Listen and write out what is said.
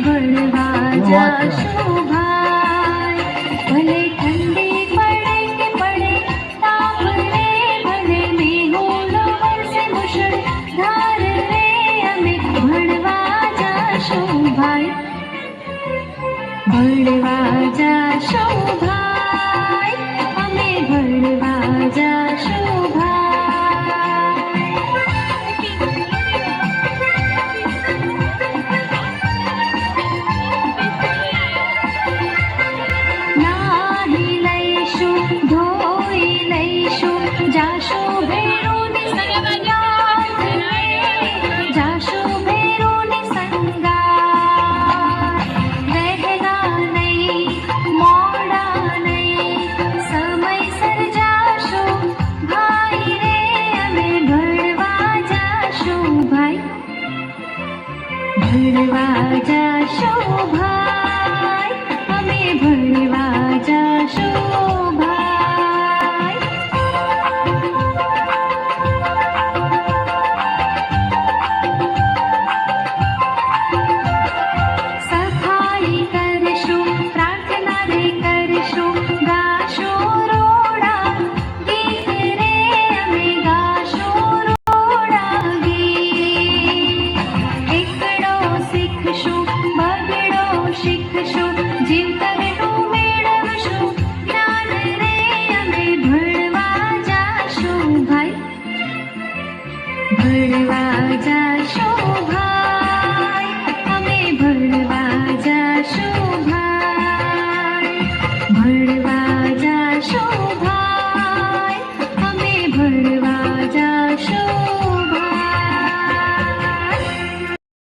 ભણવા જાશું ભાઈ. ભલે ઠંડી પડે કે પડે તાપ રે, ભલે મેહુલો વરસે મુશળધાર રે, અમે ભણવા જાશું ભાઈ. ભણવા જાશું ભાઈ, અમે ભણવા જાશું ભાઈ. નાહી લઈશું, ધોઈ લઈશું, જાશું ભેરુની સંગાત રે, જાશું ભેરુની સંગાત. વહેલા નહીં, મોડા નહીં, સમયસર જાશું ભાઈ રે, અમે ભણવા જાશું ભાઈ. ભણવા જાશું ભાઈ, અમે ભણવા જાશું ભાઈ.